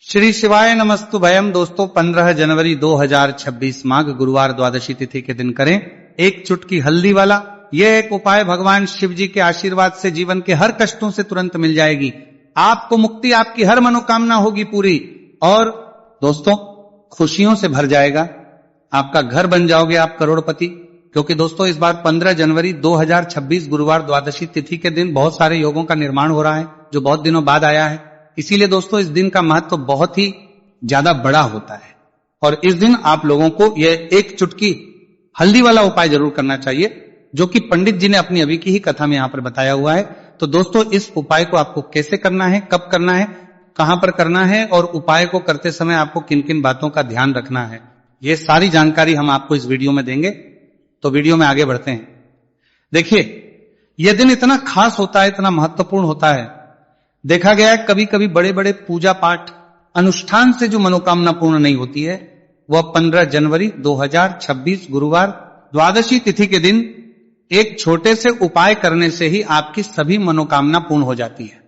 श्री शिवाय नमस्तु भयम। दोस्तों 15 जनवरी 2026 माघ गुरुवार द्वादशी तिथि के दिन करें एक चुटकी हल्दी वाला। यह एक उपाय भगवान शिव जी के आशीर्वाद से जीवन के हर कष्टों से तुरंत मिल जाएगी। आपको मुक्ति, आपकी हर मनोकामना होगी पूरी और दोस्तों खुशियों से भर जाएगा। आपका घर बन जाओगे आप करोड़पति। क्योंकि दोस्तों इस बार 15 जनवरी 2026 गुरुवार द्वादशी तिथि के दिन बहुत सारे योगों का निर्माण हो रहा है जो बहुत दिनों बाद आया है। इसीलिए दोस्तों इस दिन का महत्व बहुत ही ज्यादा बड़ा होता है और इस दिन आप लोगों को यह एक चुटकी हल्दी वाला उपाय जरूर करना चाहिए जो कि पंडित जी ने अपनी अभी की ही कथा में यहां पर बताया हुआ है। तो दोस्तों इस उपाय को आपको कैसे करना है, कब करना है, कहां पर करना है और उपाय को करते समय आपको किन किन बातों का ध्यान रखना है, ये सारी जानकारी हम आपको इस वीडियो में देंगे। तो वीडियो में आगे बढ़ते हैं। देखिए यह दिन इतना खास होता है, इतना महत्वपूर्ण होता है। देखा गया है कभी कभी बड़े बड़े पूजा पाठ अनुष्ठान से जो मनोकामना पूर्ण नहीं होती है वह 15 जनवरी 2026 गुरुवार द्वादशी तिथि के दिन एक छोटे से उपाय करने से ही आपकी सभी मनोकामना पूर्ण हो जाती है।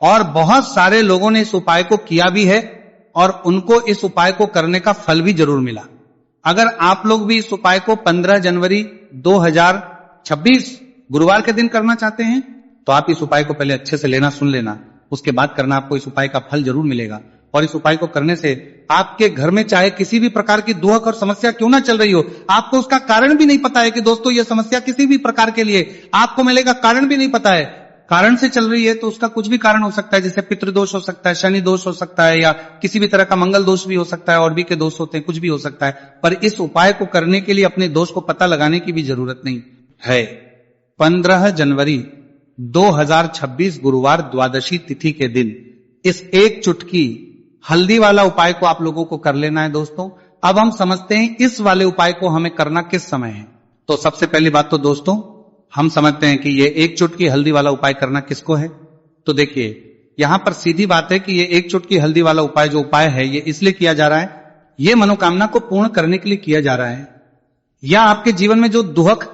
और बहुत सारे लोगों ने इस उपाय को किया भी है और उनको इस उपाय को करने का फल भी जरूर मिला। अगर आप लोग भी इस उपाय को 15 जनवरी 2026 गुरुवार के दिन करना चाहते हैं तो आप इस उपाय को पहले अच्छे से लेना, सुन लेना, उसके बाद करना। आपको इस उपाय का फल जरूर मिलेगा और इस उपाय को करने से आपके घर में चाहे किसी भी प्रकार की दुख और समस्या क्यों ना चल रही हो, आपको उसका कारण भी नहीं पता है कि दोस्तों यह समस्या किसी भी प्रकार के लिए आपको मिलेगा, कारण भी नहीं पता है। कारण से चल रही है तो उसका कुछ भी कारण हो सकता है, जैसे पितृदोष हो सकता है, शनि दोष हो सकता है या किसी भी तरह का मंगल दोष भी हो सकता है, और भी के दोष होते हैं, कुछ भी हो सकता है। पर इस उपाय को करने के लिए अपने दोष को पता लगाने की भी जरूरत नहीं है। 15 जनवरी 2026 गुरुवार द्वादशी तिथि के दिन इस एक चुटकी हल्दी वाला उपाय को आप लोगों को कर लेना है। दोस्तों अब हम समझते हैं इस वाले उपाय को हमें करना किस समय है। तो सबसे पहली बात तो दोस्तों हम समझते हैं कि ये एक चुटकी हल्दी वाला उपाय करना किसको है। तो देखिए यहां पर सीधी बात है कि ये एक चुटकी हल्दी वाला उपाय जो उपाय है ये इसलिए किया जा रहा है, ये मनोकामना को पूर्ण करने के लिए किया जा रहा है, या आपके जीवन में जो दुख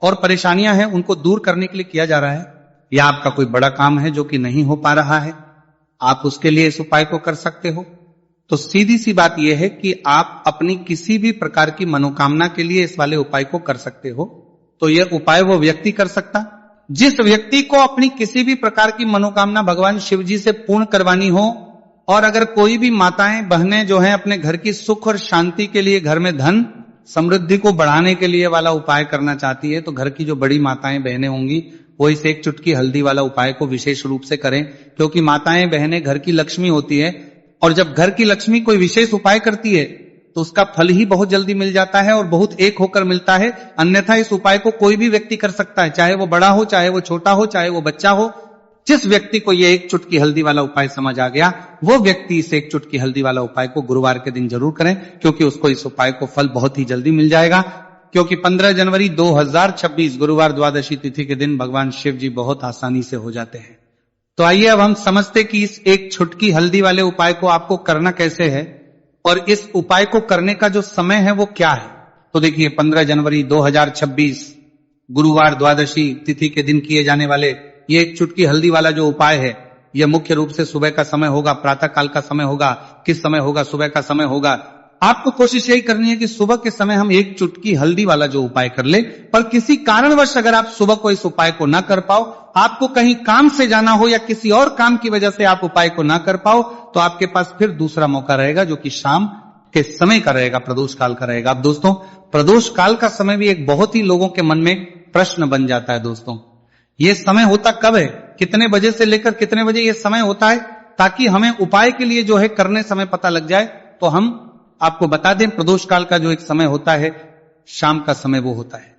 और परेशानियां हैं उनको दूर करने के लिए किया जा रहा है, या आपका कोई बड़ा काम है जो कि नहीं हो पा रहा है, आप उसके लिए इस उपाय को कर सकते हो। तो सीधी सी बात यह है कि आप अपनी किसी भी प्रकार की मनोकामना के लिए इस वाले उपाय को कर सकते हो। तो यह उपाय वो व्यक्ति कर सकता जिस व्यक्ति को अपनी किसी भी प्रकार की मनोकामना भगवान शिव जी से पूर्ण करवानी हो। और अगर कोई भी माताएं बहनें जो हैं अपने घर की सुख और शांति के लिए, घर में धन समृद्धि को बढ़ाने के लिए वाला उपाय करना चाहती है तो घर की जो बड़ी माताएं बहनें होंगी वो इस एक चुटकी हल्दी वाला उपाय को विशेष रूप से करें। क्योंकि माताएं बहनें घर की लक्ष्मी होती है और जब घर की लक्ष्मी कोई विशेष उपाय करती है तो उसका फल ही बहुत जल्दी मिल जाता है और बहुत एक होकर मिलता है। अन्यथा इस उपाय को कोई भी व्यक्ति कर सकता है, चाहे वो बड़ा हो, चाहे वो छोटा हो, चाहे वो बच्चा हो। जिस व्यक्ति को ये एक चुटकी हल्दी वाला उपाय समझ आ गया वो व्यक्ति इस एक चुटकी हल्दी वाला उपाय को गुरुवार के दिन जरूर करें, क्योंकि उसको इस उपाय को फल बहुत ही जल्दी मिल जाएगा। क्योंकि 15 जनवरी 2026 गुरुवार द्वादशी तिथि के दिन भगवान शिव जी बहुत आसानी से हो जाते हैं। तो आइए अब हम समझते कि इस एक चुटकी हल्दी वाले उपाय को आपको करना कैसे है और इस उपाय को करने का जो समय है वो क्या है। तो देखिए 15 जनवरी 2026 गुरुवार द्वादशी तिथि के दिन किए जाने वाले ये एक चुटकी हल्दी वाला जो उपाय है यह मुख्य रूप से सुबह का समय होगा, प्रातः काल का समय होगा। किस समय होगा? सुबह का समय होगा। आपको कोशिश यही करनी है कि सुबह के समय हम एक चुटकी हल्दी वाला जो उपाय कर ले। पर किसी कारणवश अगर आप सुबह को इस उपाय को ना कर पाओ, आपको कहीं काम से जाना हो या किसी और काम की वजह से आप उपाय को ना कर पाओ, तो आपके पास फिर दूसरा मौका रहेगा जो कि शाम के समय का रहेगा, प्रदोष काल का रहेगा। अब दोस्तों प्रदोष काल का समय भी एक बहुत ही लोगों के मन में प्रश्न बन जाता है। दोस्तों ये समय होता कब है, कितने बजे से लेकर कितने बजे ये समय होता है, ताकि हमें उपाय के लिए जो है करने समय पता लग जाए। तो हम आपको बता दें प्रदोष काल का जो एक समय होता है शाम का समय वो होता है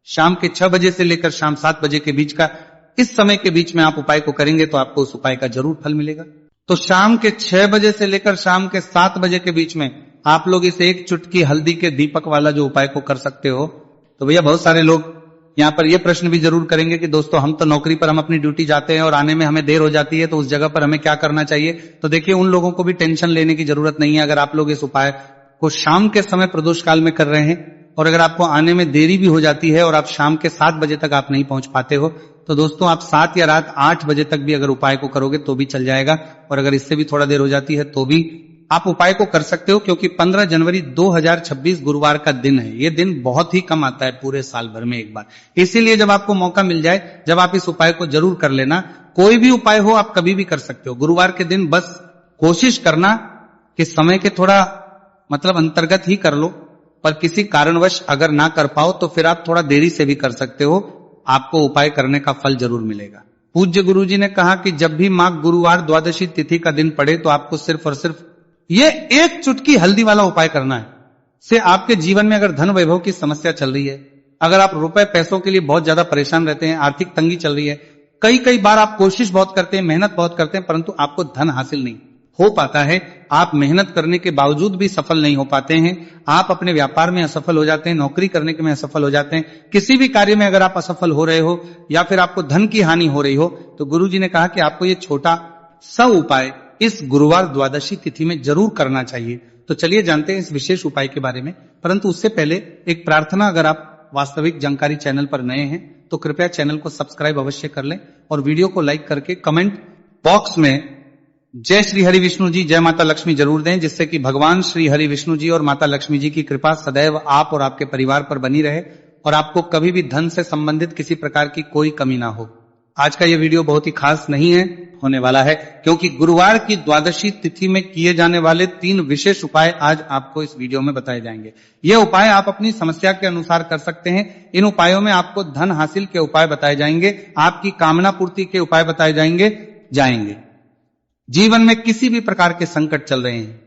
शाम के 6 बजे से लेकर शाम 7 बजे के बीच का। इस समय के बीच में आप उपाय को करेंगे तो आपको उस उपाय का जरूर फल मिलेगा। तो शाम के 6 बजे से लेकर शाम के 7 बजे के बीच में आप लोग इस एक चुटकी हल्दी के दीपक वाला जो उपाय को कर सकते हो। तो भैया बहुत सारे लोग यहाँ पर यह प्रश्न भी जरूर करेंगे कि दोस्तों हम तो नौकरी पर, हम अपनी ड्यूटी जाते हैं और आने में हमें देर हो जाती है, तो उस जगह पर हमें क्या करना चाहिए। तो देखिए उन लोगों को भी टेंशन लेने की जरूरत नहीं है। अगर आप लोग इस उपाय को शाम के समय प्रदोष काल में कर रहे हैं और अगर आपको आने में देरी भी हो जाती है और आप शाम के 7 बजे तक आप नहीं पहुंच पाते हो, तो दोस्तों आप 7 या रात 8 बजे तक भी अगर उपाय को करोगे तो भी चल जाएगा। और अगर इससे भी थोड़ा देर हो जाती है तो भी आप उपाय को कर सकते हो, क्योंकि 15 जनवरी 2026 गुरुवार का दिन है। ये दिन बहुत ही कम आता है पूरे साल भर में एक बार। इसीलिए जब आपको मौका मिल जाए, जब आप इस उपाय को जरूर कर लेना। कोई भी उपाय हो आप कभी भी कर सकते हो। गुरुवार के दिन बस कोशिश करना कि समय के थोड़ा अंतर्गत ही कर लो, पर किसी कारणवश अगर ना कर पाओ तो फिर आप थोड़ा देरी से भी कर सकते हो, आपको उपाय करने का फल जरूर मिलेगा। पूज्य गुरु जी ने कहा कि जब भी माघ गुरुवार द्वादशी तिथि का दिन पड़े तो आपको सिर्फ और सिर्फ ये एक चुटकी हल्दी वाला उपाय करना है। से आपके जीवन में अगर धन वैभव की समस्या चल रही है, अगर आप रुपए पैसों के लिए बहुत ज्यादा परेशान रहते हैं, आर्थिक तंगी चल रही है, कई बार आप कोशिश बहुत करते हैं, मेहनत बहुत करते हैं, परंतु आपको धन हासिल नहीं हो पाता है, आप मेहनत करने के बावजूद भी सफल नहीं हो पाते हैं, आप अपने व्यापार में असफल हो जाते हैं, नौकरी करने के में असफल हो जाते हैं, किसी भी कार्य में अगर आप असफल हो रहे हो या फिर आपको धन की हानि हो रही हो, तो गुरु जी ने कहा कि आपको ये छोटा सा उपाय इस गुरुवार द्वादशी तिथि में जरूर करना चाहिए। तो चलिए जानते हैं इस विशेष उपाय के बारे में। परंतु उससे पहले एक प्रार्थना, अगर आप वास्तविक जानकारी चैनल पर नए हैं तो कृपया चैनल को सब्सक्राइब अवश्य कर लें और वीडियो को लाइक करके कमेंट बॉक्स में जय श्री हरि विष्णु जी, जय माता लक्ष्मी जरूर दें, जिससे कि भगवान श्री हरि विष्णु जी और माता लक्ष्मी जी की कृपा सदैव आप और आपके परिवार पर बनी रहे और आपको कभी भी धन से संबंधित किसी प्रकार की कोई कमी ना हो। आज का यह वीडियो बहुत ही खास नहीं है होने वाला है, क्योंकि गुरुवार की द्वादशी तिथि में किए जाने वाले 3 विशेष उपाय आज आपको इस वीडियो में बताए जाएंगे। ये उपाय आप अपनी समस्या के अनुसार कर सकते हैं। इन उपायों में आपको धन हासिल के उपाय बताए जाएंगे, आपकी कामना पूर्ति के उपाय बताए जाएंगे। जीवन में किसी भी प्रकार के संकट चल रहे हैं,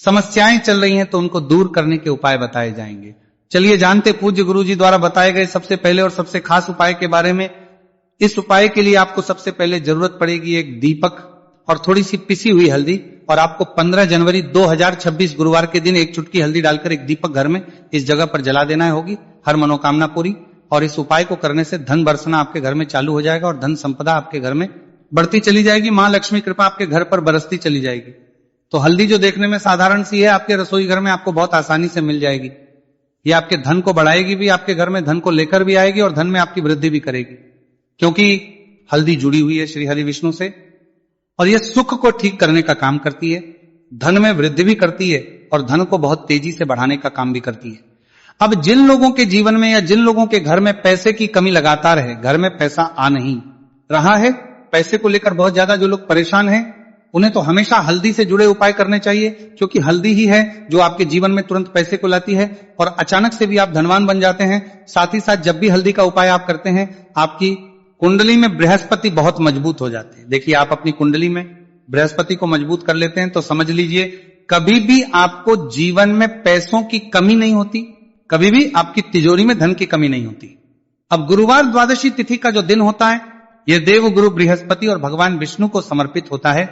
समस्याएं चल रही हैं, तो उनको दूर करने के उपाय बताए जाएंगे। चलिए जानते पूज्य गुरु जी द्वारा बताए गए सबसे पहले और सबसे खास उपाय के बारे में। इस उपाय के लिए आपको सबसे पहले जरूरत पड़ेगी एक दीपक और थोड़ी सी पिसी हुई हल्दी, और आपको 15 जनवरी 2026 गुरुवार के दिन एक चुटकी हल्दी डालकर एक दीपक घर में इस जगह पर जला देना होगी। हर मनोकामना पूरी। और इस उपाय को करने से धन बरसना आपके घर में चालू हो जाएगा और धन संपदा आपके घर में बढ़ती चली जाएगी। मां लक्ष्मी कृपा आपके घर पर बरसती चली जाएगी। तो हल्दी जो देखने में साधारण सी है, आपके रसोई घर में आपको बहुत आसानी से मिल जाएगी। ये आपके धन को बढ़ाएगी भी, आपके घर में धन को लेकर भी आएगी और धन में आपकी वृद्धि भी करेगी, क्योंकि हल्दी जुड़ी हुई है श्री हरि विष्णु से और यह सुख को ठीक करने का काम करती है, धन में वृद्धि भी करती है और धन को बहुत तेजी से बढ़ाने का काम भी करती है। अब जिन लोगों के जीवन में या जिन लोगों के घर में पैसे की कमी लगातार है, घर में पैसा आ नहीं रहा है, पैसे को लेकर बहुत ज्यादा जो लोग परेशान हैं, उन्हें तो हमेशा हल्दी से जुड़े उपाय करने चाहिए, क्योंकि हल्दी ही है जो आपके जीवन में तुरंत पैसे को लाती है और अचानक से भी आप धनवान बन जाते हैं। साथ ही साथ जब भी हल्दी का उपाय आप करते हैं, आपकी कुंडली में बृहस्पति बहुत मजबूत हो जाते हैं। देखिए, आप अपनी कुंडली में बृहस्पति को मजबूत कर लेते हैं तो समझ लीजिए कभी भी आपको जीवन में पैसों की कमी नहीं होती, कभी भी आपकी तिजोरी में धन की कमी नहीं होती। अब गुरुवार द्वादशी तिथि का जो दिन होता है, यह देव गुरु बृहस्पति और भगवान विष्णु को समर्पित होता है।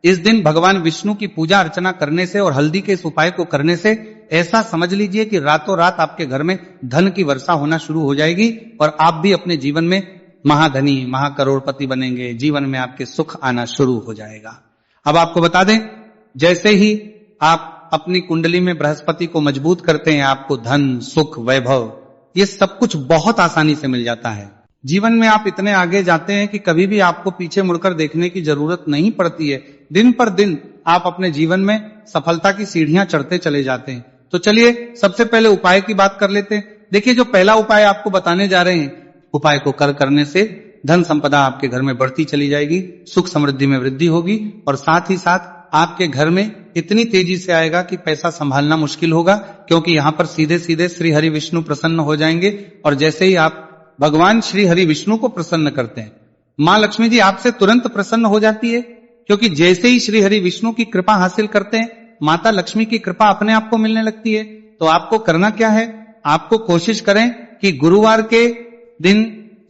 इस दिन भगवान विष्णु की पूजा अर्चना करने से और हल्दी के इस उपाय को करने से ऐसा समझ लीजिए कि रातों रात आपके घर में धन की वर्षा होना शुरू हो जाएगी और आप भी अपने जीवन में महाधनी, महाकरोड़पति बनेंगे। जीवन में आपके सुख आना शुरू हो जाएगा। अब आपको बता दें, जैसे ही आप अपनी कुंडली में बृहस्पति को मजबूत करते हैं, आपको धन, सुख, वैभव, ये सब कुछ बहुत आसानी से मिल जाता है। जीवन में आप इतने आगे जाते हैं कि कभी भी आपको पीछे मुड़कर देखने की जरूरत नहीं पड़ती है। दिन पर दिन आप अपने जीवन में सफलता की सीढ़ियां चढ़ते चले जाते हैं। तो चलिए सबसे पहले उपाय की बात कर लेते हैं। देखिए, जो पहला उपाय आपको बताने जा रहे हैं, उपाय को करने से धन संपदा आपके घर में बढ़ती चली जाएगी, सुख समृद्धि में वृद्धि होगी और साथ ही साथ आपके घर में इतनी तेजी से आएगा कि पैसा संभालना मुश्किल होगा, क्योंकि यहां पर सीधे सीधे श्री हरि विष्णु प्रसन्न हो जाएंगे। और जैसे ही आप भगवान श्री हरि विष्णु को प्रसन्न करते हैं, मां लक्ष्मी जी आपसे तुरंत प्रसन्न हो जाती है, क्योंकि जैसे ही श्री हरि विष्णु की कृपा हासिल करते हैं, माता लक्ष्मी की कृपा अपने आप को मिलने लगती है। तो आपको करना क्या है, आपको कोशिश करें कि गुरुवार के दिन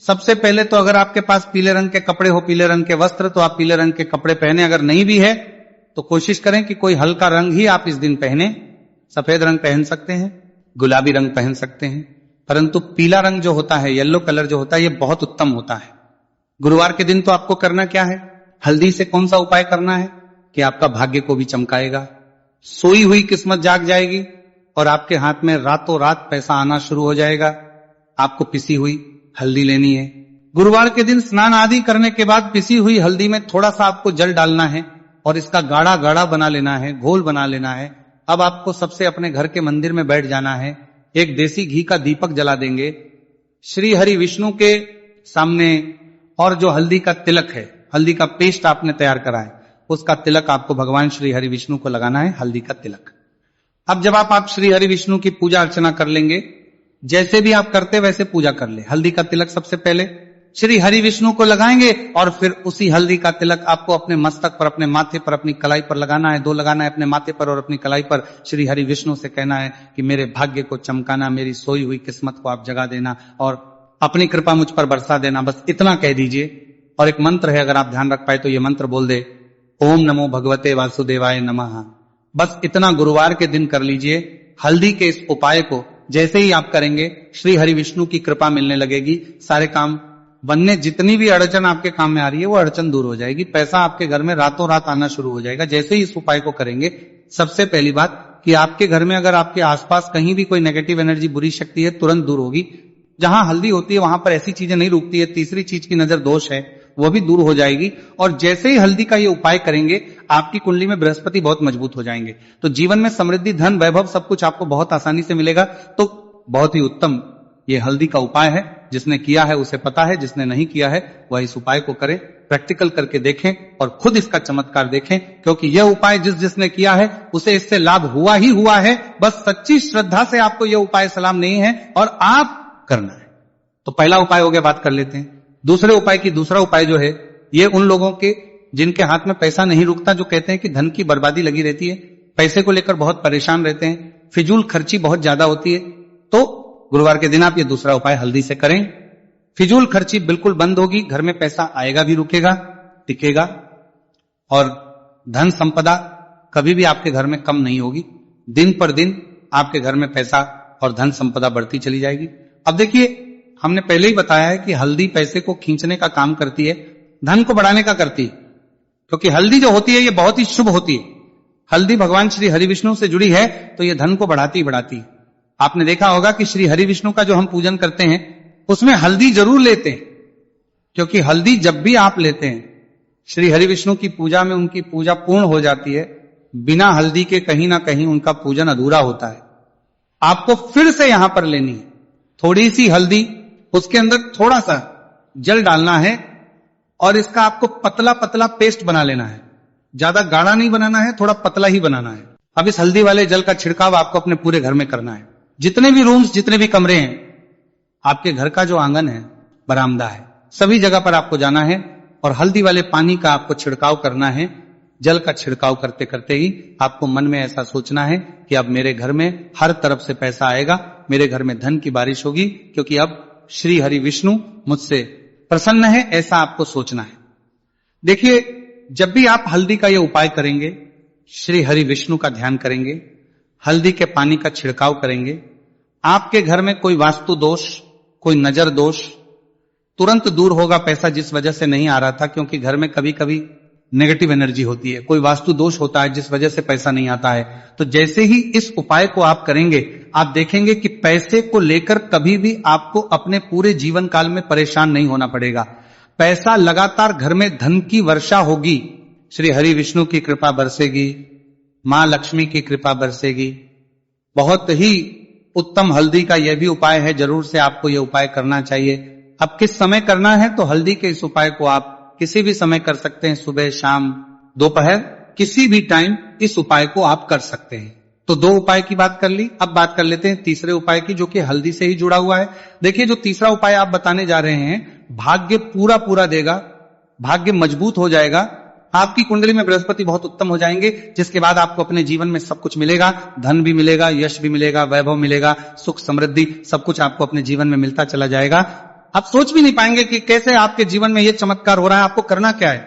सबसे पहले तो अगर आपके पास पीले रंग के कपड़े हो, पीले रंग के वस्त्र, तो आप पीले रंग के कपड़े पहने। अगर नहीं भी है तो कोशिश करें कि कोई हल्का रंग ही आप इस दिन पहने। सफेद रंग पहन सकते हैं, गुलाबी रंग पहन सकते हैं, परंतु पीला रंग जो होता है, येलो कलर जो होता है, ये बहुत उत्तम होता है। गुरुवार के दिन तो आपको करना क्या है, हल्दी से कौन सा उपाय करना है कि आपका भाग्य को भी चमकाएगा, सोई हुई किस्मत जाग जाएगी, और आपके हाथ में रातों रात पैसा आना शुरू हो जाएगा। आपको पिसी हुई हल्दी लेनी है। गुरुवार के दिन स्नान आदि करने के बाद पिसी हुई हल्दी में थोड़ा सा आपको जल डालना है और इसका गाढ़ा गाढ़ा बना लेना है, घोल बना लेना है। अब आपको सबसे अपने घर के मंदिर में बैठ जाना है, एक देसी घी का दीपक जला देंगे, श्री हरि विष्णु के सामने, और जो हल्दी का तिलक है, हल्दी का पेस्ट आपने तैयार करा है, उसका तिलक आपको भगवान श्री हरि विष्णु को लगाना है, हल्दी का तिलक। अब जब आप श्री हरि विष्णु की पूजा अर्चना कर लेंगे, जैसे भी आप करते वैसे पूजा कर ले। हल्दी का तिलक सबसे पहले श्री हरि विष्णु को लगाएंगे और फिर उसी हल्दी का तिलक आपको अपने मस्तक पर, अपने माथे पर, अपनी कलाई पर लगाना है। 2 लगाना है अपने माथे पर और अपनी कलाई पर। श्री हरि विष्णु से कहना है कि मेरे भाग्य को चमकाना, मेरी सोई हुई किस्मत को आप जगा देना और अपनी कृपा मुझ पर बरसा देना। बस इतना कह दीजिए। और एक मंत्र है, अगर आप ध्यान रख पाए तो ये मंत्र बोल दे, ओम नमो भगवते वासुदेवाय नमः। बस इतना गुरुवार के दिन कर लीजिए। हल्दी के इस उपाय को जैसे ही आप करेंगे, श्री हरि विष्णु की कृपा मिलने लगेगी, सारे काम बनने, जितनी भी अड़चन आपके काम में आ रही है वो अड़चन दूर हो जाएगी, पैसा आपके घर में रातों रात आना शुरू हो जाएगा। जैसे ही इस उपाय को करेंगे, सबसे पहली बात कि आपके घर में अगर आपके आसपास कहीं भी कोई नेगेटिव एनर्जी, बुरी शक्ति है, तुरंत दूर होगी। जहां हल्दी होती है वहां पर ऐसी चीजें नहीं रुकती है। तीसरी चीज की नजर दोष है, वो भी दूर हो जाएगी। और जैसे ही हल्दी का ये उपाय करेंगे, आपकी कुंडली में बृहस्पति बहुत मजबूत हो जाएंगे, तो जीवन में समृद्धि, धन, वैभव सब कुछ आपको बहुत आसानी से मिलेगा। तो बहुत ही उत्तम ये हल्दी का उपाय है। जिसने किया है उसे पता है, जिसने नहीं किया है वह इस उपाय को करे, प्रैक्टिकल करके देखें और खुद इसका चमत्कार देखें, क्योंकि यह उपाय जिसने किया है उसे इससे लाभ हुआ ही हुआ है। बस सच्ची श्रद्धा से आपको यह उपाय सलाम नहीं है और आप करना है। तो पहला उपाय हो गया, बात कर लेते हैं दूसरे उपाय की। दूसरा उपाय जो है, ये उन लोगों के जिनके हाथ में पैसा नहीं रुकता, जो कहते हैं कि धन की बर्बादी लगी रहती है, पैसे को लेकर बहुत परेशान रहते हैं, फिजूल खर्ची बहुत ज्यादा होती है, तो गुरुवार के दिन आप ये दूसरा उपाय हल्दी से करें। फिजूल खर्ची बिल्कुल बंद होगी, घर में पैसा आएगा भी, रुकेगा, टिकेगा, और धन संपदा कभी भी आपके घर में कम नहीं होगी। दिन पर दिन आपके घर में पैसा और धन संपदा बढ़ती चली जाएगी। अब देखिए, हमने पहले ही बताया है कि हल्दी पैसे को खींचने का काम करती है, धन को बढ़ाने का करती है, क्योंकि हल्दी जो होती है ये बहुत ही शुभ होती है। हल्दी भगवान श्री हरि विष्णु से जुड़ी है, तो ये धन को बढ़ाती ही बढ़ाती है। आपने देखा होगा कि श्री हरि विष्णु का जो हम पूजन करते हैं उसमें हल्दी जरूर लेते हैं, क्योंकि हल्दी जब भी आप लेते हैं, श्री हरि विष्णु की पूजा में उनकी पूजा पूर्ण हो जाती है। बिना हल्दी के कहीं ना कहीं उनका पूजन अधूरा होता है। आपको फिर से यहां पर लेनी है थोड़ी सी हल्दी, उसके अंदर थोड़ा सा जल डालना है और इसका आपको पतला पतला पेस्ट बना लेना है। ज्यादा गाढ़ा नहीं बनाना है, थोड़ा पतला ही बनाना है। अब इस हल्दी वाले जल का छिड़काव आपको अपने पूरे घर में करना है। जितने भी रूम्स, जितने भी कमरे हैं, आपके घर का जो आंगन है, बरामदा है, सभी जगह पर आपको जाना है और हल्दी वाले पानी का आपको छिड़काव करना है। जल का छिड़काव करते करते ही आपको मन में ऐसा सोचना है कि अब मेरे घर में हर तरफ से पैसा आएगा, मेरे घर में धन की बारिश होगी, क्योंकि अब श्री हरि विष्णु मुझसे प्रसन्न है, ऐसा आपको सोचना है। देखिए, जब भी आप हल्दी का ये उपाय करेंगे, श्री हरि विष्णु का ध्यान करेंगे, हल्दी के पानी का छिड़काव करेंगे, आपके घर में कोई वास्तु दोष, कोई नजर दोष तुरंत दूर होगा। पैसा जिस वजह से नहीं आ रहा था, क्योंकि घर में कभी कभी नेगेटिव एनर्जी होती है, कोई वास्तु दोष होता है जिस वजह से पैसा नहीं आता है। तो जैसे ही इस उपाय को आप करेंगे, आप देखेंगे कि पैसे को लेकर कभी भी आपको अपने पूरे जीवन काल में परेशान नहीं होना पड़ेगा। पैसा लगातार घर में, धन की वर्षा होगी, श्री हरि विष्णु की कृपा बरसेगी, मां लक्ष्मी की कृपा बरसेगी। बहुत ही उत्तम हल्दी का यह भी उपाय है, जरूर से आपको यह उपाय करना चाहिए। अब किस समय करना है, तो हल्दी के इस उपाय को आप किसी भी समय कर सकते हैं, सुबह, शाम, दोपहर, किसी भी टाइम इस उपाय को आप कर सकते हैं। तो 2 उपाय की बात कर ली। अब बात कर लेते हैं तीसरे उपाय की, जो कि हल्दी से ही जुड़ा हुआ है। देखिए, जो तीसरा उपाय आप बताने जा रहे हैं, भाग्य पूरा पूरा देगा, भाग्य मजबूत हो जाएगा, आपकी कुंडली में बृहस्पति बहुत उत्तम हो जाएंगे, जिसके बाद आपको अपने जीवन में सब कुछ मिलेगा, धन भी मिलेगा, यश भी मिलेगा, वैभव मिलेगा, सुख समृद्धि सब कुछ आपको अपने जीवन में मिलता चला जाएगा। आप सोच भी नहीं पाएंगे कि कैसे आपके जीवन में यह चमत्कार हो रहा है। आपको करना क्या है,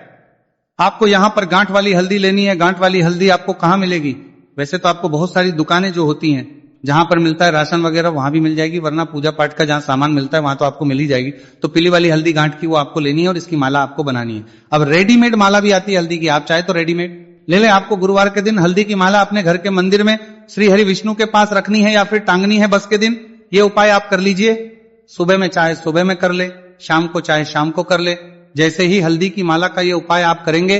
आपको यहां पर गांठ वाली हल्दी लेनी है। गांठ वाली हल्दी आपको कहां मिलेगी? वैसे तो आपको बहुत सारी दुकानें जो होती हैं, जहां पर मिलता है राशन वगैरह, वहां भी मिल जाएगी, वरना पूजा पाठ का जहां सामान मिलता है वहां तो आपको मिल ही जाएगी। तो पीली वाली हल्दी गांठ की वो आपको लेनी है और इसकी माला आपको बनानी है। अब रेडीमेड माला भी आती है हल्दी की, आप चाहे तो रेडीमेड ले लें। आपको गुरुवार के दिन हल्दी की माला अपने घर के मंदिर में श्री हरि विष्णु के पास रखनी है या फिर टांगनी है बस के दिन, ये उपाय आप कर लीजिए। सुबह में चाहे सुबह में कर ले, शाम को चाहे शाम को कर ले। जैसे ही हल्दी की माला का ये उपाय आप करेंगे,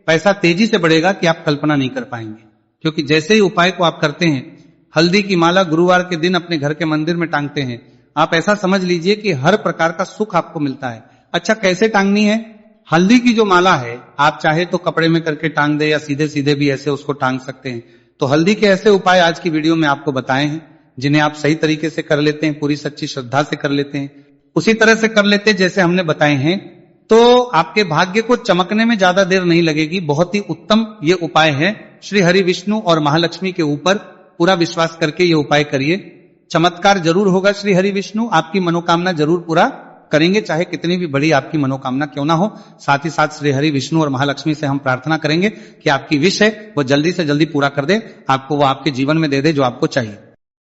पैसा तेजी से बढ़ेगा कि आप कल्पना नहीं कर पाएंगे। क्योंकि जैसे ही उपाय को आप करते हैं, हल्दी की माला गुरुवार के दिन अपने घर के मंदिर में टांगते हैं, आप ऐसा समझ लीजिए कि हर प्रकार का सुख आपको मिलता है। अच्छा, कैसे टांगनी है? हल्दी की जो माला है, आप चाहे तो कपड़े में करके टांग दे या सीधे सीधे भी ऐसे उसको टांग सकते हैं। तो हल्दी के ऐसे उपाय आज की वीडियो में आपको बताए हैं, जिन्हें आप सही तरीके से कर लेते हैं, पूरी सच्ची श्रद्धा से कर लेते हैं, उसी तरह से कर लेते हैं जैसे हमने बताए हैं, तो आपके भाग्य को चमकने में ज्यादा देर नहीं लगेगी। बहुत ही उत्तम ये उपाय है। श्री हरि विष्णु और महालक्ष्मी के ऊपर पूरा विश्वास करके ये उपाय करिए, चमत्कार जरूर होगा। श्री हरि विष्णु आपकी मनोकामना जरूर पूरा करेंगे, चाहे कितनी भी बड़ी आपकी मनोकामना क्यों ना हो। साथ ही साथ श्री हरि विष्णु और महालक्ष्मी से हम प्रार्थना करेंगे कि आपकी विश है वो जल्दी से जल्दी पूरा कर दे, आपको वो आपके जीवन में दे दे जो आपको चाहिए।